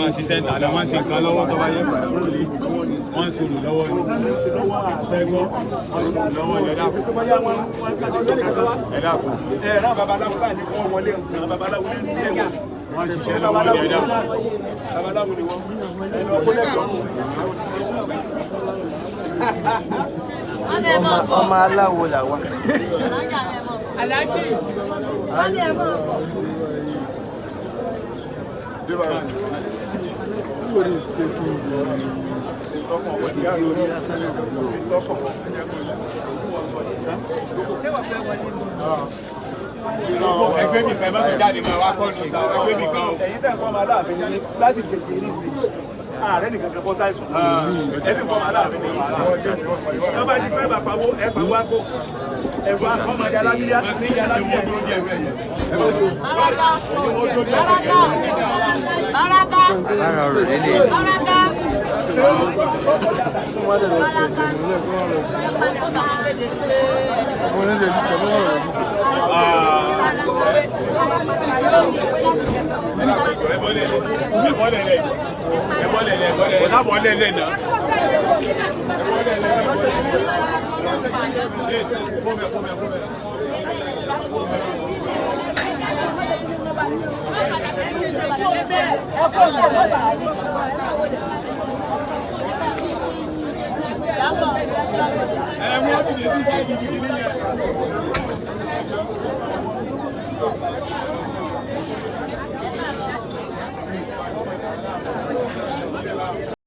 My assistant, I don't want to call over to my once you know what What is taking ẹgbẹ́ mi fẹ́ mọ́tò jáde máa wá kọ́ ní ìta ẹgbẹ́ mi kan. ẹ̀yin tẹ̀ ń kọ́ máa láàbí ní láti kékeré ní sí ààrẹ nìkan kan bọ́ sáìsùn ẹ̀sìn kọ́ máa láàbí ní wọ́n bá ní fẹ́ bàbá wo ẹ̀fà wá kó ẹ̀fà ọmọdé alábíyá sí alábíyá tó jẹ́ ẹ̀wẹ̀ yẹn. Ẹ